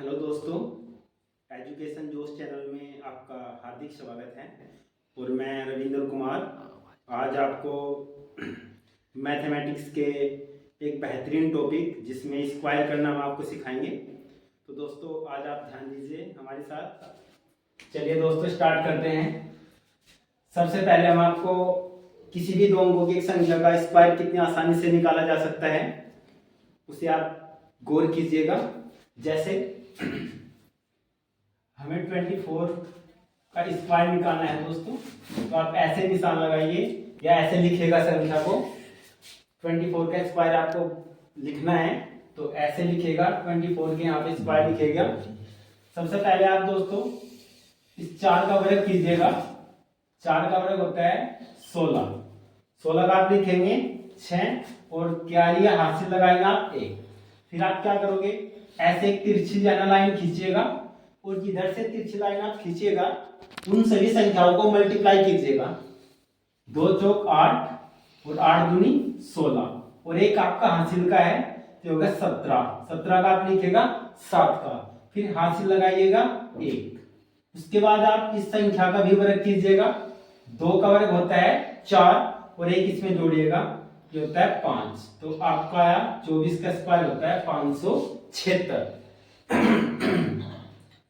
Hello दोस्तों, education जोश channel में आपका हार्दिक स्वागत है। और मैं रविंद्र कुमार आज आपको मैथमेटिक्स के एक बेहतरीन टॉपिक जिसमें स्क्वायर करना हम आपको सिखाएंगे। तो दोस्तों आज आप ध्यान दीजिए हमारे साथ। चलिए दोस्तों स्टार्ट करते हैं। सबसे पहले हम आपको किसी भी दो अंकों की एक संख्या का स्क्वायर कितनी आसानी से निकाला जा सकता है उसे आप गौर कीजिएगा। जैसे हमें 24 का स्क्वायर निकालना है दोस्तों, तो आप ऐसे निशान लगाइए या ऐसे लिखिएगा संख्या को। 24 का स्क्वायर आपको लिखना है तो ऐसे लिखिएगा, 24 के यहाँ पे स्क्वायर लिखिएगा। सबसे पहले आप दोस्तों इस 4 का वर्ग कीजिएगा। 4 का वर्ग होता है 16। 16 का आप लिखेंगे 6 और क्या लिया, हाथ से लगाएंगे आप 1। फिर आप क्या करोगे, ऐसे एक तिरछी जाना लाइन खींचिएगा और जिधर से तिरछी लाइन आप खींचिएगा उन सभी संख्याओं को मल्टीप्लाई कीजिएगा। 2 चौक 8 और 8 दूनी 16 और एक आपका हासिल का है तो होगा 17। 17 का आप लिखेगा 7 का, फिर हासिल लगाइएगा 1। उसके बाद आप इस संख्या का भी वर्ग कीजिएगा। 2 का वर्ग होता है 4 और एक इसमें जोड़िएगा, ये होता है 5। तो आपका 24 का स्क्वायर होता है 576।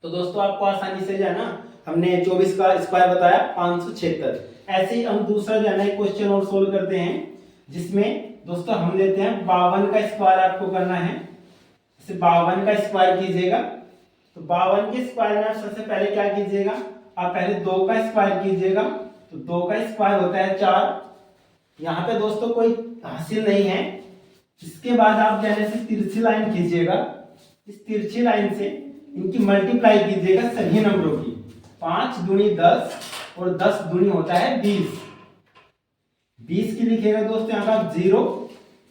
तो दोस्तों आपको आसानी से जो है ना, हमने 24 का स्क्वायर बताया 576। ऐसे ही हम दूसरा जो है ना क्वेश्चन और सोल्व करते हैं, जिसमें दोस्तों हम लेते हैं 52 का स्क्वायर आपको करना है। जैसे 52 का स्क्वायर कीजिएगा तो 52 के स्क्वायर में आप सबसे पहले क्या कीजिएगा, आप पहले 2 का स्क्वायर कीजिएगा। तो 2 का स्क्वायर होता है 4। यहाँ पे दोस्तों कोई हासिल नहीं है। इसके बाद आप जैसे से तिरछी लाइन खींचिएगा, इस तिरछी लाइन से इनकी मल्टीप्लाई कीजिएगा सभी नंबरों की। 5 दूनी 10 और 10 दूनी होता है 20। 20 की लिखिएगा दोस्तों यहाँ का 0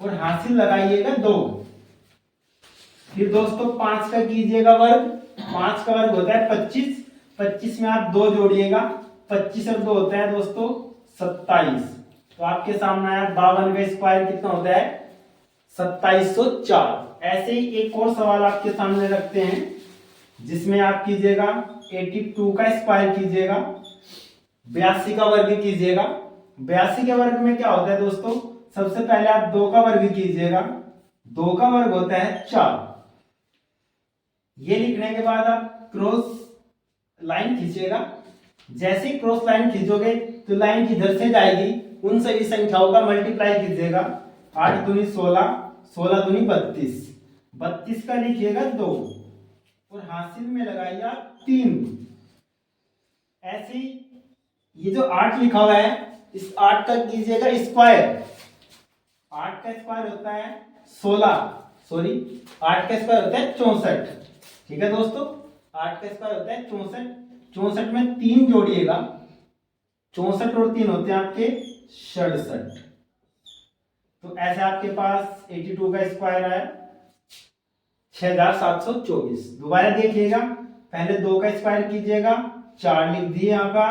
और हासिल लगाइएगा 2। फिर दोस्तों 5 का कीजिएगा वर्ग। 5 का वर्ग होता है 25। 25 में आप 2 जोड़िएगा, 25 और 2 होता है दोस्तों 27। तो आपके सामने आया 52 का स्क्वायर कितना होता है 2704। ऐसे ही एक और सवाल आपके सामने रखते हैं, जिसमें आप कीजिएगा 82 का स्क्वायर कीजिएगा, 82 का वर्ग कीजिएगा। 82 के वर्ग में क्या होता है दोस्तों, सबसे पहले आप 2 का वर्ग कीजिएगा। 2 का वर्ग होता है 4। ये लिखने के बाद आप क्रॉस लाइन खींचिएगा। जैसे ही क्रॉस लाइन खींचोगे तो लाइन किधर से जाएगी उन सभी संख्याओं का मल्टीप्लाई कीजिएगा। 8 दूनी 16, 16 दूनी 32। 32 का लिखिएगा 2 और हासिल में लगाइए आप 3। ऐसे ही ये जो 8 लिखा हुआ है, इस 8 का कीजिएगा स्क्वायर। 8 का स्क्वायर होता है 16, सॉरी 8 का स्क्वायर होता है 64। ठीक है दोस्तों, 8 का स्क्वायर होता है 64। 64 में 3 जोड़िएगा, 64 और 3 होते हैं आपके 67। तो ऐसे आपके पास 82 का स्क्वायर आया 6724। दोबारा देखिएगा, पहले 2 का स्क्वायर कीजिएगा, 4 लिख दिए यहाँ का।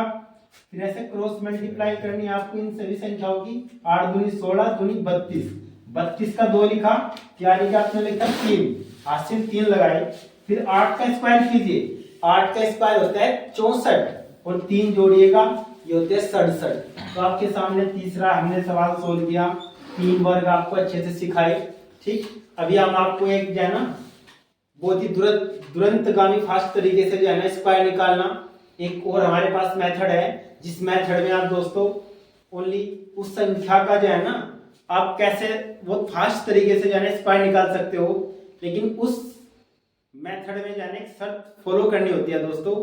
फिर ऐसे क्रॉस मल्टीप्लाई करनी है आपको इन सभी संख्याओं की। 8 दूनी 16 दूनी 32। 32 का 2 लिखा, क्या लिखा आपने, लिखा 3, हासिल 3 लगाए। फिर 8 का स्क्वायर कीजिए। 8 का स्क्वायर होता है 64 और 3 जोड़िएगा, ये होते हैं 67। तो आपके सामने तीसरा हमने सवाल सोल्व किया। 3 वर्ग आपको अच्छे से सिखाए। ठीक, अभी हम आपको एक जो है ना बहुत ही तुरंतगामी फास्ट तरीके से जो है ना स्क्वायर निकालना, एक और हमारे पास मेथड है, जिस मेथड में आप दोस्तों ओनली उस संख्या का जो है ना आप कैसे बहुत फास्ट तरीके से जो है ना स्क्वायर निकाल सकते हो। लेकिन उस मेथड में जो है ना एक शर्त फॉलो करनी होती है दोस्तों,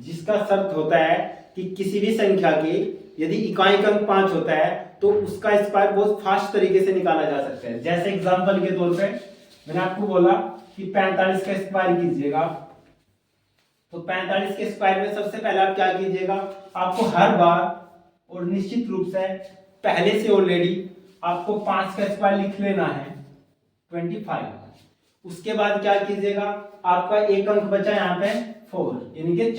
जिसका शर्त होता है कि किसी भी संख्या के यदि इकाई का अंक 5 होता है तो उसका स्क्वायर बहुत फास्ट तरीके से निकाला जा सकता है। जैसे एग्जांपल के तौर पे मैंने आपको बोला कि 45 का स्क्वायर कीजिएगा। तो 45 के स्क्वायर में सबसे पहले आप क्या कीजिएगा, आपको हर बार और निश्चित रूप से पहले से ऑलरेडी आपको 5 का स्क्वायर लिख लेना है 25। उसके बाद क्या कीजिएगा, आपका एक अंक बचा यहाँ पे 4 यानी कि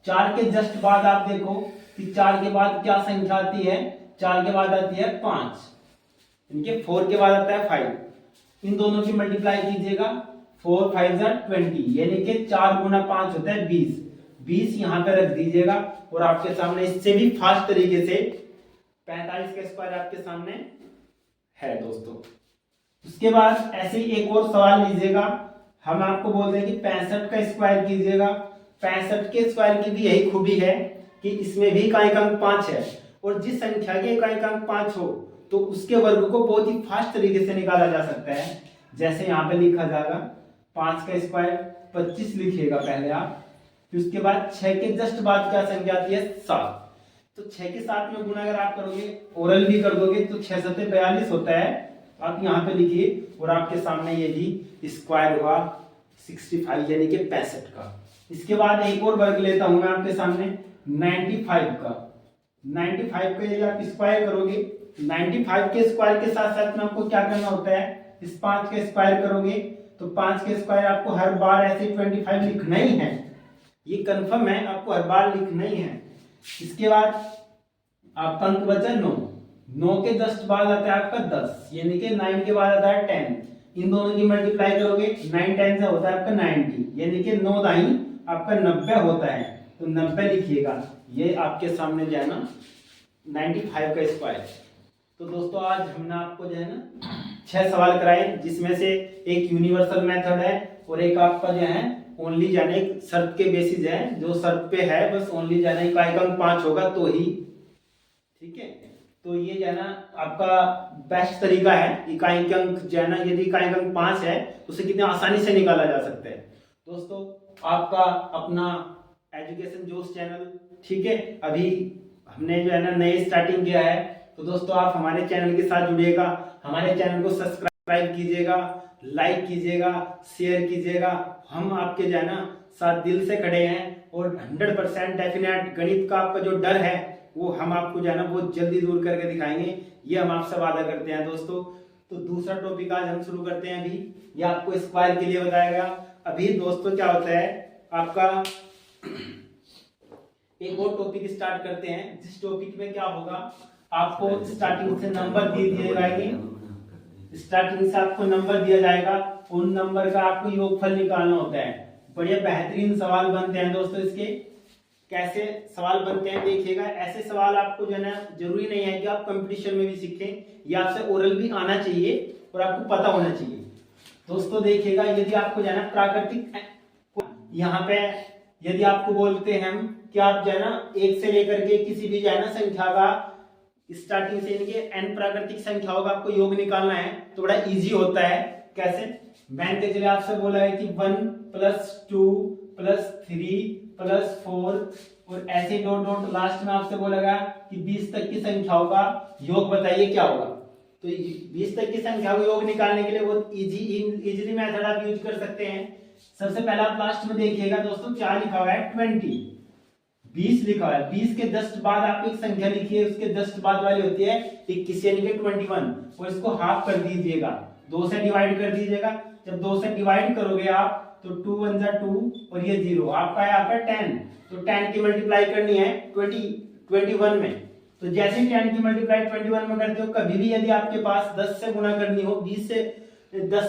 4 के जस्ट बाद आप देखो कि 4 के बाद क्या संख्या आती है, 4 के बाद आती है 5, यानी कि 4 के बाद आता है 5। इन दोनों की मल्टीप्लाई कीजिएगा। 4 5 20, यानी कि 4 गुना 5 होता है 20। 20 यहाँ पे रख दीजिएगा और आपके सामने इससे भी फास्ट तरीके से 45 का स्क्वायर आपके सामने है दोस्तों। उसके बाद ऐसे ही एक और सवाल लीजिएगा। हम आपको बोलते हैं कि 65 का स्क्वायर कीजिएगा। 65 के स्क्वायर की भी यही खूबी है कि इसमें भी इकाई अंक 5 है, और जिस संख्या के इकाई अंक 5 हो तो उसके वर्ग को बहुत ही फास्ट तरीके से निकाला जा सकता है। जैसे यहाँ पे लिखा जाएगा 5 का स्क्वायर 25 लिखिएगा पहले आप, फिर उसके बाद 6 के जस्ट बाद क्या संख्या आती है 7, तो 6 के 7 में गुना अगर आप करोगे ओरल भी कर दोगे तो 6 7 42 होता है। आप यहाँ पे लिखिए और आपके सामने ये भी स्क्वायर हुआ 65 यानी कि 65 का। इसके बाद एक और वर्ग लेता हूं मैं आपके सामने 95 का। 95 का यदि आप स्क्वायर करोगे, 95 के स्क्वायर के साथ साथ में आपको क्या करना होता है, इस 5 के स्क्वायर करोगे तो 5 के स्क्वायर आपको हर बार ऐसे 25 लिखना ही है, ये कंफर्म है, आपको हर बार लिखना ही है। इसके बाद आपका अंक बचा 9। 9 के जस्ट बाद आता है आपका 10, यानी कि 9 के बाद आता है 10। इन दोनों की मल्टीप्लाई करोगे 9 10 से होता है आपका 90, यानी कि 9 दाई आपका 90 होता है, तो 90 लिखिएगा। ये आपके सामने जो है ना 95 का स्क्वायर। तो दोस्तों आज हमने आपको जो है ना 6 सवाल कराए, जिसमें से एक यूनिवर्सल मेथड है और एक आपका जो है ओनली जाने एक शर्त के बेसिस है, जो शर्त पे है बस ओनली जाने इकाई अंक 5 होगा तो ही, ठीक है। तो ये जो है ना आपका बेस्ट तरीका है, इकाई अंक जो है ना यदि इकाई अंक 5 है तो उसे कितने आसानी से निकाला जा सकता है। दोस्तों आपका अपना एजुकेशन जोश चैनल, ठीक है, अभी हमने जो है ना नए स्टार्टिंग किया है, तो दोस्तों आप हमारे चैनल के साथ जुड़िएगा, हमारे चैनल को सब्सक्राइब कीजिएगा, लाइक कीजिएगा, शेयर कीजिएगा। हम आपके जो है ना साथ दिल से खड़े हैं और 100% डेफिनेट गणित का आपका जो डर है वो हम आपको जो है ना बहुत जल्दी दूर करके दिखाएंगे, ये हम आपसे वादा करते हैं दोस्तों। तो दूसरा टॉपिक आज हम शुरू करते हैं। अभी ये आपको स्क्वायर के लिए बताएगा। अभी दोस्तों क्या होता है आपका एक और टॉपिक स्टार्ट करते हैं, जिस टॉपिक में क्या होगा आपको स्टार्टिंग से नंबर दिए जाएंगे, स्टार्टिंग से आपको नंबर दिया जाएगा, उन नंबर का आपको योगफल निकालना होता है। बढ़िया बेहतरीन सवाल बनते हैं दोस्तों। इसके कैसे सवाल बनते हैं देखिएगा। ऐसे सवाल आपको जो है ना जरूरी नहीं है कि आप कंपटीशन में भी सीखें, या आपसे ओरल भी आना चाहिए और आपको पता होना चाहिए। दोस्तों देखिएगा, यदि आपको जो है ना प्राकृतिक, यहाँ पे यदि आपको बोलते हैं हम कि आप जो है ना 1 से लेकर के किसी भी जो है ना संख्या का स्टार्टिंग से इनके n प्राकृतिक संख्याओं का आपको योग निकालना है तो बड़ा इजी होता है। कैसे, मान के चलिए आपसे बोला है कि 1 + 2 + 3 + 4 और ऐसे डॉट डॉट लास्ट में आपसे बोलेगा कि 20 तक की संख्याओं का योग बताइए क्या होगा। तो 20 तक की संख्या का योग निकालने के लिए बहुत इजीली मेथड आप यूज कर सकते हैं। सबसे पहले आप लास्ट में देखिएगा दोस्तों क्या लिखा हुआ है, 20 20 लिखा हुआ है। 20 के जस्ट बाद आप एक संख्या लिखिए, उसके जस्ट बाद वाली होती है 21 यानी कि 21, और इसको हाफ कर दीजिएगा, 2 से डिवाइड कर दीजिएगा। जब 2 से डिवाइड करोगे आप तो 2 × 1 = 2 और ये 0, आपका है आपका 10, तो 10 की मल्टीप्लाई करनी है 21 में। तो जैसे ही 10 की मल्टीप्लाई 21 में करते हो, कभी भी यदि आपके पास 10 से गुणा करनी हो, 10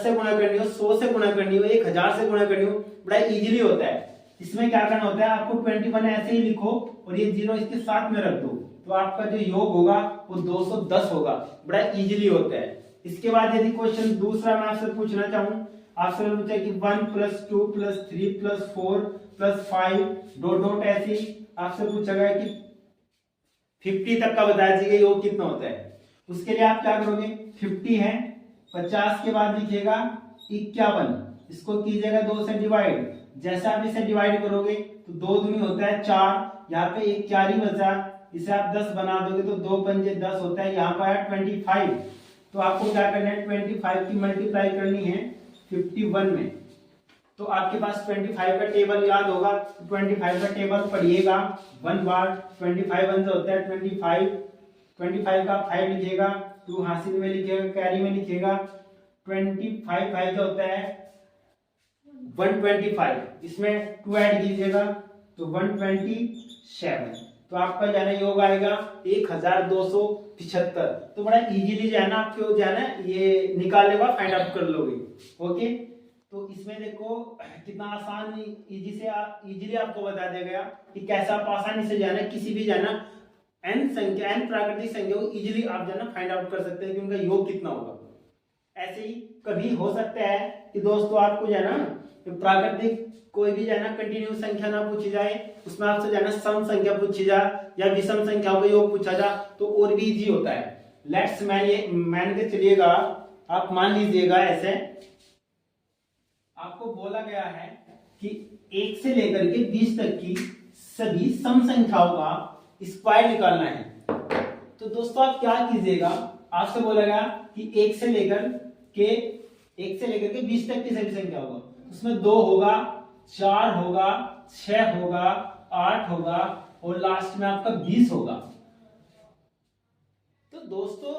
से गुणा करनी हो, 100 से गुणा करनी हो, 1000 से गुणा करनी हो, बड़ा इजीली होता है। इसमें क्या करना होता है, आपको 21 ऐसे ही लिखो और ये 0 इसके साथ में रख दो, तो आपका जो योग होगा वो 210 होगा। बड़ा इजीली होता है। इसके बाद यदि क्वेश्चन दूसरा मैं आपसे पूछना चाहूँ, आपसे पूछा कि 1 + 2 + 3 + 4 + 5 डॉट डॉट ऐसे ही आपसे पूछा गया कि 50 तक का बता दीजिए योग कितना होता है। उसके लिए आप क्या करोगे, 50 है, 50 के बाद लिखिएगा 51, इसको कीजिएगा 2 से डिवाइड। जैसे आप इसे डिवाइड करोगे तो 2 दूनी होता है 4, यहाँ पे एक 4 ही बचा, इसे आप 10 बना दोगे तो 2 × 5 = 10 होता है। यहाँ पर है 25, तो आपको क्या करना है 25 की मल्टीप्लाई करनी है 51 में। तो आपके पास 25 का टेबल याद होगा, 25 का टेबल पढ़िएगा 1 बार। 25 1 होता है 25 का 5 लिखिएगा, 2 हासिल में लिखिएगा, कैरी में लिखिएगा, 25 5 होता है 125, इसमें 2 ऐड कीजिएगा तो 127, तो आपका जो है ना योग आएगा 1275। तो बड़ा इजीली जो है ना आपको जो है ना ये निकाल लेगा, फाइंड आउट कर लोगे। ओके, तो इसमें देखो कितना आसान इजीली आपको बता दिया गया कि कैसे आप आसानी से जाना किसी भी जाना n प्राकृतिक संख्या को इजीली आप जाना फाइंड आउट कर सकते हैं कि उनका योग कितना होगा। ऐसे ही कभी हो सकता है कि दोस्तों आपको जाना प्राकृतिक कोई भी जाना कंटिन्यूस संख्या ना पूछी जाए, उसमें आपसे जाना सम संख्या पूछी जाए या विषम संख्याओं का योग पूछा जाए तो और भी इजी होता है। लेट्स मान के चलिएगा, आप मान लीजिएगा ऐसे आपको बोला गया है कि 1 से लेकर के 20 तक की सभी सम संख्याओं का स्क्वायर निकालना है। तो दोस्तों आप क्या कीजिएगा, आपसे बोला गया कि 1 से लेकर के 20 तक की सभी संख्या होगा, उसमें 2 होगा, 4 होगा, 6 होगा, 8 होगा और लास्ट में आपका 20 होगा। तो दोस्तों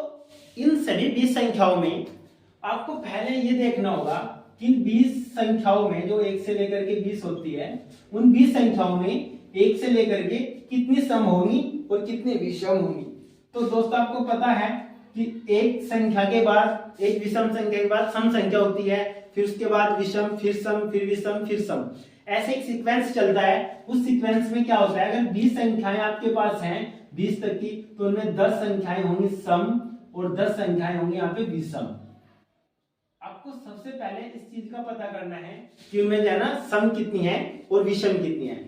इन सभी 20 संख्याओं में आपको पहले ये देखना होगा कि 20 संख्याओं में जो 1 से लेकर के 20 होती है, उन 20 संख्याओं में 1 से लेकर के कितनी सम होंगी और कितनी विषम होंगी। तो दोस्तों आपको पता है कि एक संख्या के बाद एक विषम संख्या के बाद सम संख्या होती है, फिर उसके बाद विषम, फिर सम, फिर विषम, फिर सम, ऐसे एक सीक्वेंस चलता है। उस सीक्वेंस में क्या होता है, अगर 20 संख्याएं आपके पास हैं 20 तक की, तो उनमें 10 संख्याएं होंगी सम और 10 संख्याएं होंगी यहाँ पे विषम। आपको सबसे पहले इस चीज का पता करना है कि उनमें जो है ना सम कितनी है और विषम कितनी है।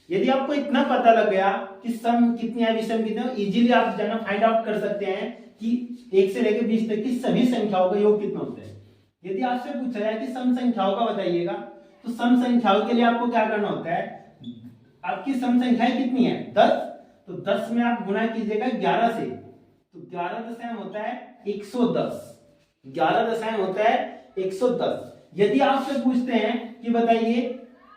यदि आपको इतना पता लग गया कि सम कितनी है विषम कितनी है, इजीली आप जो है ना फाइंड आउट कर सकते हैं कि 1 से लेकर 20 तक की सभी संख्याओं का योग कितना होता है। यदि आपसे पूछा जाए कि सम संख्याओं का बताइएगा, तो सम संख्याओं के लिए आपको क्या करना होता है, आपकी सम संख्याएं कितनी है 10, तो 10 में आप गुना कीजिएगा 11 से, तो 11 दशमलव होता है 110, 11 दशमलव होता है 110। यदि आपसे पूछते हैं कि बताइए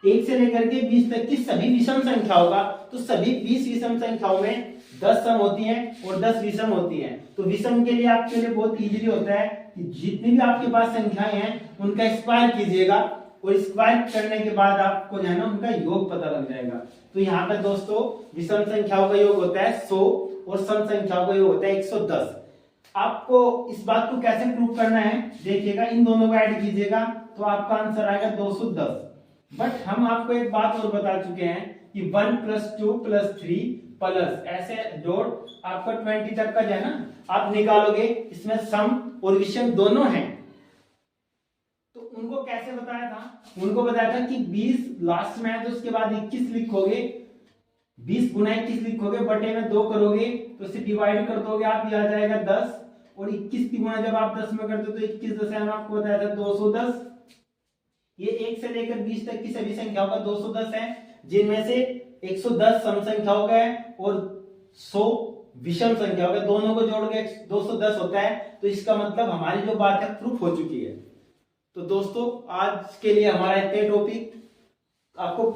1 से लेकर के 20 तक की सभी विषम संख्याओं का, तो सभी 20 विषम संख्याओं में 10 सम होती हैं और 10 विषम होती हैं। तो विषम के लिए आपके लिए बहुत इजीली होता है कि जितनी भी आपके पास संख्याएं हैं उनका स्क्वायर कीजिएगा और स्क्वायर करने के बाद आपको जो है ना उनका योग पता लग जाएगा। तो यहाँ पे दोस्तों विषम संख्याओं का योग होता है 100 और सम संख्याओं का योग होता है 110। आपको इस बात को कैसे प्रूव करना है देखिएगा, इन दोनों को ऐड कीजिएगा तो आपका आंसर आएगा 210। बट हम आपको एक बात और बता चुके हैं कि 1 + 2 + 3 प्लस ऐसे जोड़ आपका 20 तक का जो है ना आप निकालोगे, इसमें सम और विषम दोनों हैं। तो उनको कैसे बताया था, उनको बताया था कि 20 लास्ट में है तो उसके बाद 21 लिखोगे, 20 गुना 21 लिखोगे, बटे में 2 करोगे तो इसे डिवाइड कर दोगे आप, ये आ जाएगा 10 और 21 की गुना जब आप 10 में करते हो तो 21 दशमलव आपको बताया था 210। ये 1 से लेकर 20 तक की सभी संख्याओं का 210 है, जिनमें से 110 सम संख्याओं का है और 100 विषम संख्याओं का, दोनों को जोड़ के 210 होता है। तो इसका मतलब हमारी जो बात है प्रूफ हो चुकी है। तो दोस्तों आज के लिए हमारा इतना टॉपिक आपको